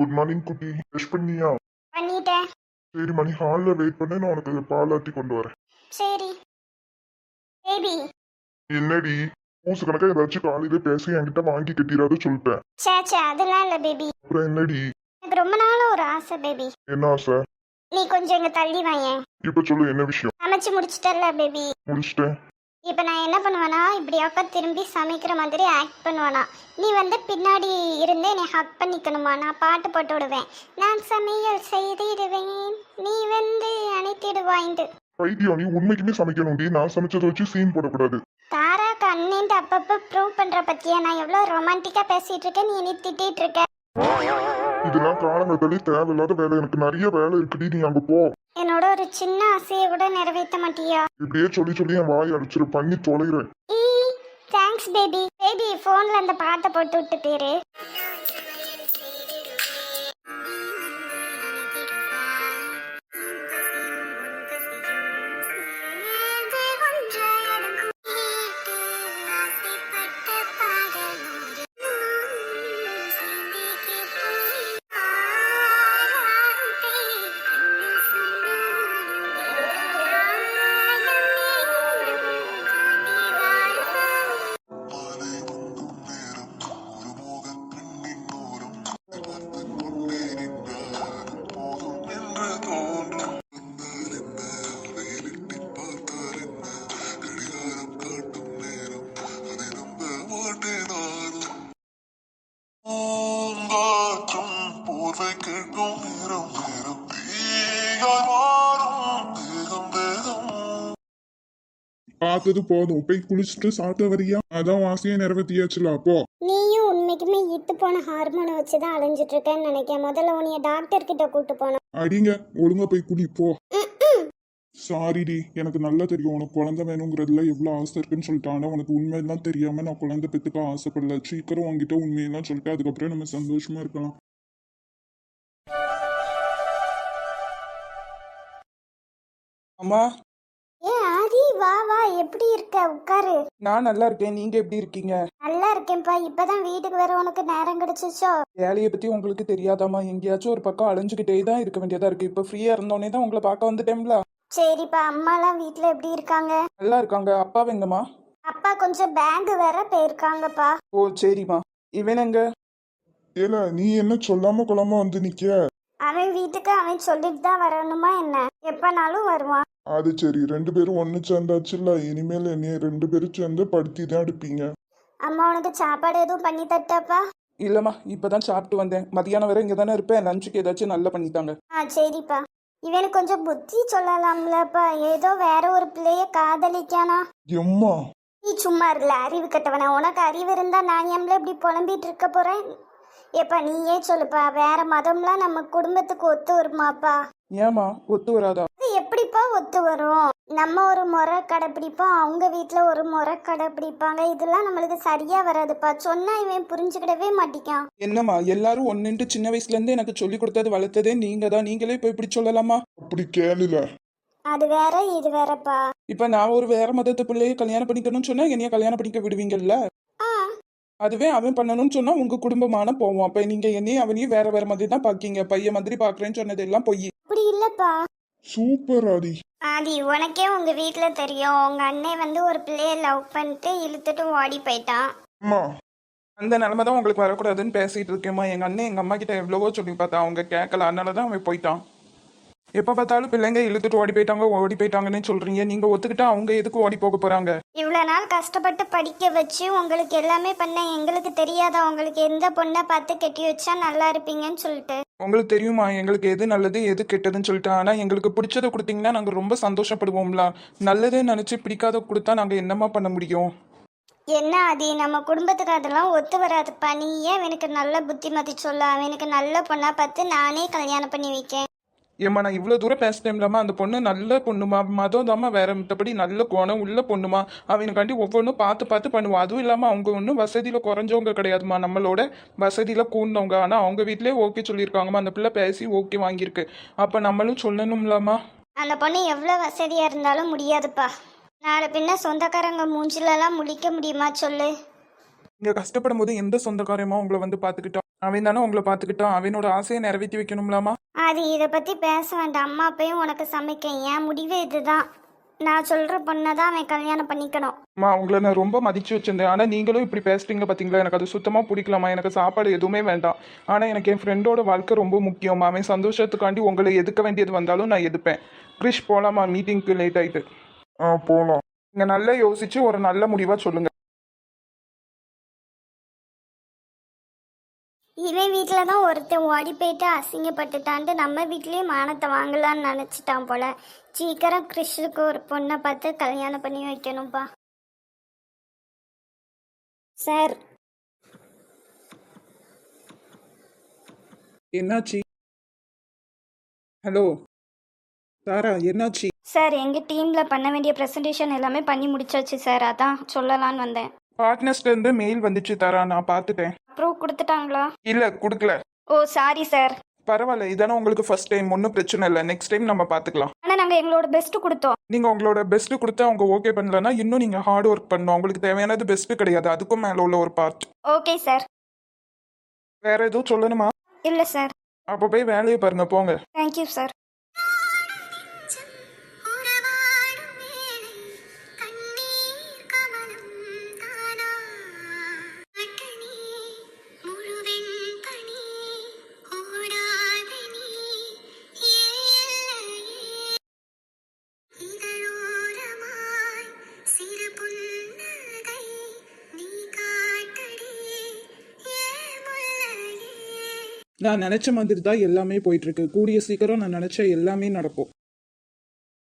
Good morning குட்டி. Brush பண்ணியா? பண்ணிட்டேன். சரி மணி, ஹாலில் வெயிட் பண்ணு, நான் உனக்கு பாலாட்டி கொண்டு வரேன். சரி பேபி. என்னடி பூசு கணக்கா ஏதாச்சும் காலையில பேசி என்கிட்ட வாங்கி கட்டிடாத சொல்லிட்டேன். சே அதெல்லாம் இல்லை பேபி. அப்புறம் என்னடி? எனக்கு ரொம்ப நாள் ஒரு ஆசை பேபி. என்ன ஆசை? நீ கொஞ்சம் இங்க தள்ளி வாயேன். இப்ப சொல்லு, என்ன விஷயம்? சமைச்சு முடிச்சிட்டல பேபி. முடிச்சிட்டேன். இப்போ நான் என்ன பண்ணுவேனா, இப்படி அக்கா திரும்பி சமைக்கிற மாதிரி ஆக்ட் பண்ணுவானா, நீ வந்து பின்னாடி இருந்து என்னை ஹக் பண்ணிக்கணுமா, நான் பாட்டு போட்டு விடுவேன், நான் சமையல் செய்திடுவேன், நீ வந்து அணைத்திடுவாய்ந்து. பைத்தியம், நீ உண்மைக்குமே சமைக்கணும்டி. நான் சமைச்சதை வச்சு சீன் போடக்கூடாது. தாரா கண்ணேன்ட்டு அப்பப்போ ப்ரூவ் பண்ற பத்தியா, நான் எவ்வளோ ரொமான்டிக்கா பேசிட்டு இருக்கேன், நீ என்னை திட்டிட்டு இருக்க. இதெல்லாம் காலங்கத்தாலே தேவையில்லாத வேலை. எனக்கு நிறைய வேலை இருக்குடி, நீ அங்க போ. என்னோட ஒரு சின்ன ஆசையை கூட நிறைவேற்ற மாட்டியா? இப்படியே சொல்லி சொல்லி என் வாய் அடிச்சிரு, பண்ணி தொலைகிறேன். Thanks baby. பேபி ஃபோன்ல அந்த பாட்டை போட்டு விட்டு பேரு. பார்த்தது போதும், போய் குளிச்சுட்டு சாப்பிட்டு வரியா? அதான் ஆசையை நிறைவேற்றியாச்சுல. அப்போ நீயும் உண்மைக்குமே இட்டு போன ஹார்மோனை வச்சுதான் அலைஞ்சிட்டு இருக்கேன்னு நினைக்கிறேன். முதல்ல உன்னைய டாக்டர் கிட்ட கூட்டு போனோம். அடிங்க, ஒழுங்கா போய் குளி போ. சாரிடி, எனக்கு நல்லா தெரியும் உனக்கு குழந்தை வேணுங்கிறதுல எவ்வளவு ஆசை இருக்குன்னு சொல்லிட்டு. ஆனா உனக்கு உண்மையெல்லாம் தெரியாம நான் குழந்தை பெத்துக்க ஆசைப்படல. சீக்கிரம் உங்ககிட்ட உண்மையெல்லாம் சொல்லிட்டு அதுக்கப்புறம் நம்ம சந்தோஷமா இருக்கலாம். அம்மா, ஆதி வா வா, எப்படி இருக்க? உட்காரு. நான் நல்லா இருக்கேன். நீங்க எப்படி இருக்கீங்க? நல்லா இருக்கேன்ப்பா. இப்பதான் வீட்டுக்கு வர உனக்கு நேரம் கிடைச்சிச்சோ? வேலையை பத்தி உங்களுக்கு தெரியாதாம்மா? எங்கேயாச்சும் ஒரு பக்கம் அலைஞ்சுக்கிட்டே தான் இருக்க வேண்டியதா இருக்கு. இப்ப ஃப்ரீயா இருந்தோடனே தான் உங்களை பார்க்க வந்துட்டேன்ல. சரிப்பா. அம்மாலாம் வீட்டுல எப்படி இருக்காங்க? நல்லா இருக்காங்க. அப்பா எங்கம்மா? அப்பா கொஞ்சம் பேங்க் வேற போயிருக்காங்கப்பா. ஓ சரிம்மா. இவன் எங்க? ஏல, நீ என்ன சொல்லாம கொள்ளாம வந்து நிக்க? அவன் வீட்டுக்கு அவன் சொல்லிட்டு தான் வரணுமா என்ன? எப்பனாலும் வருவான். அது சரி, ரெண்டு பேரும் ஒண்ணு சேர்ந்தாச்சுல்ல. இனிமேல் என்னைய ரெண்டு பேரும் சேர்ந்து படுத்தி தான் எடுப்பீங்க. அம்மா உனக்கு சாப்பாடு எதுவும் பண்ணி தட்டாப்பா? இல்லம்மா, இப்பதான் சாப்பிட்டு வந்தேன். மதியானம் வரை இங்க தானே இருப்பேன். லஞ்சுக்கு ஏதாச்சும் நல்லா பண்ணித்தாங்க. சரிப்பா. இவனுக்கு கொஞ்சம் புத்தி சொல்லலாம்லப்பா. ஏதோ வேற ஒரு பிள்ளைய காதலிக்கானா? எம்மா, நீ சும்மா இருல, அறிவு கட்டவன. உனக்கு அறிவு இருந்தா நான் எம்ல இப்படி புலம்பிட்டு இருக்க போறேன்? எப்பா நீயே சொல்லுப்பா, வேற மதம்லாம் நம்ம குடும்பத்துக்கு ஒத்து வருமாப்பா? ஏமா ஒத்து வராதா? அது எப்படிப்பா ஒத்து வரும்? நம்ம ஒரு முறை கடைப்பிடிப்போம், அவங்க வீட்டுல ஒரு முறை கடைப்பிடிப்பாங்க. இதெல்லாம் நம்மளுக்கு சரியா வராதுப்பா. சொன்னா இவன் புரிஞ்சுக்கிடவே மாட்டிக்கான். என்னம்மா, எல்லாரும் ஒன்னுட்டு சின்ன வயசுல இருந்து எனக்கு சொல்லி கொடுத்தது வளர்த்ததே நீங்க தான். நீங்களே இப்ப இப்படி சொல்லலாமா? அப்படி கேளுல. அது வேற இது வேறப்பா. இப்ப நான் ஒரு வேற மதத்து பிள்ளைய கல்யாணம் பண்ணிக்கணும்னு சொன்னா என்னைய கல்யாணம் பண்ணிக்க விடுவீங்கல்ல? அதுவே அவன் பண்ணணும்னு சொன்னா உங்க குடும்பமான போவோம். அப்ப நீங்க என்னையும் அவனையும் வேற வேற மாதிரி தான் பாக்கீங்க. பையன் மாதிரி பாக்குறேன்னு சொன்னது எல்லாம் பொய். அப்படி இல்லப்பா. சூப்பர் ஆதி. ஆதி, உனக்கே உங்க வீட்டுல தெரியும், உங்க அண்ணன் வந்து ஒரு பிள்ளைய லவ் பண்ணிட்டு இழுத்துட்டு ஓடி போயிட்டான். அம்மா, அந்த நிலைமை தான் உங்களுக்கு வரக்கூடாதுன்னு பேசிட்டு இருக்கேம்மா. எங்க அண்ணன் எங்க அம்மா கிட்ட எவ்வளவோ சொல்லி பார்த்தா, அவங்க கேட்கல. அதனாலதான் அவன் போயிட்டான். எப்ப பார்த்தாலும் பிள்ளைங்க இழுத்துட்டு ஓடி போயிட்டாங்கன்னு சொல்றீங்க. நீங்க ஒத்துக்கிட்டா அவங்க எதுக்கு ஓடி போக போறாங்க? இவ்வளவு நாள் கஷ்டப்பட்டு படிக்க வச்சு உங்களுக்கு எல்லாமே பண்ண எங்களுக்கு தெரியாதா? உங்களுக்கு எந்த பொண்ணை பார்த்து கட்டி வச்சா நல்லா இருப்பீங்கன்னு சொல்லிட்டு. உங்களுக்கு தெரியுமா எங்களுக்கு எது நல்லது எது கெட்டதுன்னு சொல்லிட்டு. ஆனா எங்களுக்கு பிடிச்சதை கொடுத்தீங்கன்னா நாங்க ரொம்ப சந்தோஷப்படுவோம்ல. நல்லதே நினைச்சு பிடிக்காத கொடுத்தா நாங்க என்னமா பண்ண முடியும்? என்ன ஆதி, நம்ம குடும்பத்துக்கு அதெல்லாம் ஒத்து வராதுப்பா. நீ ஏன் எனக்கு நல்ல புத்திமதி சொல்ல? அவனுக்கு நல்ல பொண்ணா பார்த்து நானே கல்யாணம் பண்ணி வைக்கேன். ஏம்மா, நான் இவ்வளோ தூரம் பேசிட்டேன்லாமா? அந்த பொண்ணு நல்ல பொண்ணுமா, மதம் தாம்மா, வேற மற்றபடி நல்ல குணம் உள்ள பொண்ணுமா. அவனுக்காண்டி ஒவ்வொன்றும் பார்த்து பார்த்து பண்ணுவான். அதுவும் இல்லாமல் அவங்க ஒன்றும் வசதியில் குறைஞ்சவங்க கிடையாதுமா, நம்மளோட வசதியில் கூர்ந்தவங்க. ஆனால் அவங்க வீட்டிலே ஓகே சொல்லியிருக்காங்கம்மா. அந்த பிள்ளை பேசி ஓகே வாங்கியிருக்கு. அப்போ நம்மளும் சொல்லணும்லாமா? அந்த பொண்ணு எவ்வளோ வசதியாக இருந்தாலும் முடியாதுப்பா. நாளை பின்ன சொந்தக்காரங்க மூஞ்சிலெல்லாம் முழிக்க முடியுமா சொல்லு? நீங்கள் கஷ்டப்படும் போது எந்த சொந்தக்காரமா உங்களை வந்து பார்த்துக்கிட்டா? அவன் தானே உங்களை பார்த்துக்கிட்டான், அவனோட ஆசையை நிறைவேற்றி வைக்கணும்லாமா? அது இதை பற்றி பேச வேண்டாம். அம்மா அப்பையும் உனக்கு சமைக்க என் முடிவு இதுதான். நான் சொல்கிற பொண்ணை தான் அவன் கல்யாணம் பண்ணிக்கணும். அம்மா உங்களை நான் ரொம்ப மதிச்சு வச்சிருந்தேன், ஆனால் நீங்களும் இப்படி பேசுறீங்க பார்த்தீங்களா? எனக்கு அது சுத்தமாக பிடிக்கலாமா. எனக்கு சாப்பாடு எதுவுமே வேண்டாம். ஆனால் எனக்கு என் ஃப்ரெண்டோட வாழ்க்கை ரொம்ப முக்கியமா. அவன் சந்தோஷத்துக்காண்டி உங்களை எதுக்க வேண்டியது வந்தாலும் நான் எதுப்பேன். கிரிஷ் போகலாமா? மீட்டிங்க்கு லேட் ஆயிட்டு. போலாம். நீங்கள் நல்லா யோசிச்சு ஒரு நல்ல முடிவாக சொல்லுங்க. இவன் வீட்டில் தான் ஒருத்தன் ஓடி போயிட்டு அசிங்கப்பட்டுட்டான்ட்டு நம்ம வீட்லேயே மானத்தை வாங்கலான்னு நினச்சிட்டான் போல. சீக்கிரம் கிறிஷுக்கு ஒரு பொண்ணை பார்த்து கல்யாணம் பண்ணி வைக்கணும்ப்பா. சார், என்னாச்சு? ஹலோ தாரா, என்னாச்சு? சார் எங்கள் டீமில் பண்ண வேண்டிய ப்ரெசன்டேஷன் எல்லாமே பண்ணி முடிச்சாச்சு சார். அதான் சொல்லலான்னு வந்தேன். பார்ட்னர்ஸ்லேருந்து மெயில் வந்துச்சு தாரா, நான் பார்த்துட்டேன். ப்ரூவ் கொடுத்துட்டாங்களா? இல்லை கொடுக்கல. ஓ சாரி சார். பரவாயில்ல, இதானே உங்களுக்கு ஃபர்ஸ்ட் டைம், ஒன்றும் பிரச்சனை இல்லை. நெக்ஸ்ட் டைம் நம்ம பார்த்துக்கலாம். ஆனால் நாங்கள் எங்களோட பெஸ்ட்டு கொடுத்தோம். நீங்கள் உங்களோட பெஸ்ட்டு கொடுத்து அவங்க ஓகே பண்ணலன்னா இன்னும் நீங்கள் ஹார்ட் ஒர்க் பண்ணணும். உங்களுக்கு தேவையானது பெஸ்ட்டு கிடையாது, அதுக்கும் மேலே உள்ள ஒரு பார்ட். Okay sir. வேற எதுவும் சொல்லணுமா? இல்லை சார். அப்போ போய் வேலையை பாருங்க, போங்க. Thank you sir. நான் நினச்ச மாதிரி தான் எல்லாமே போயிட்டுருக்கு. கூடிய சீக்கிரம் நான் நினச்ச எல்லாமே நடக்கும்.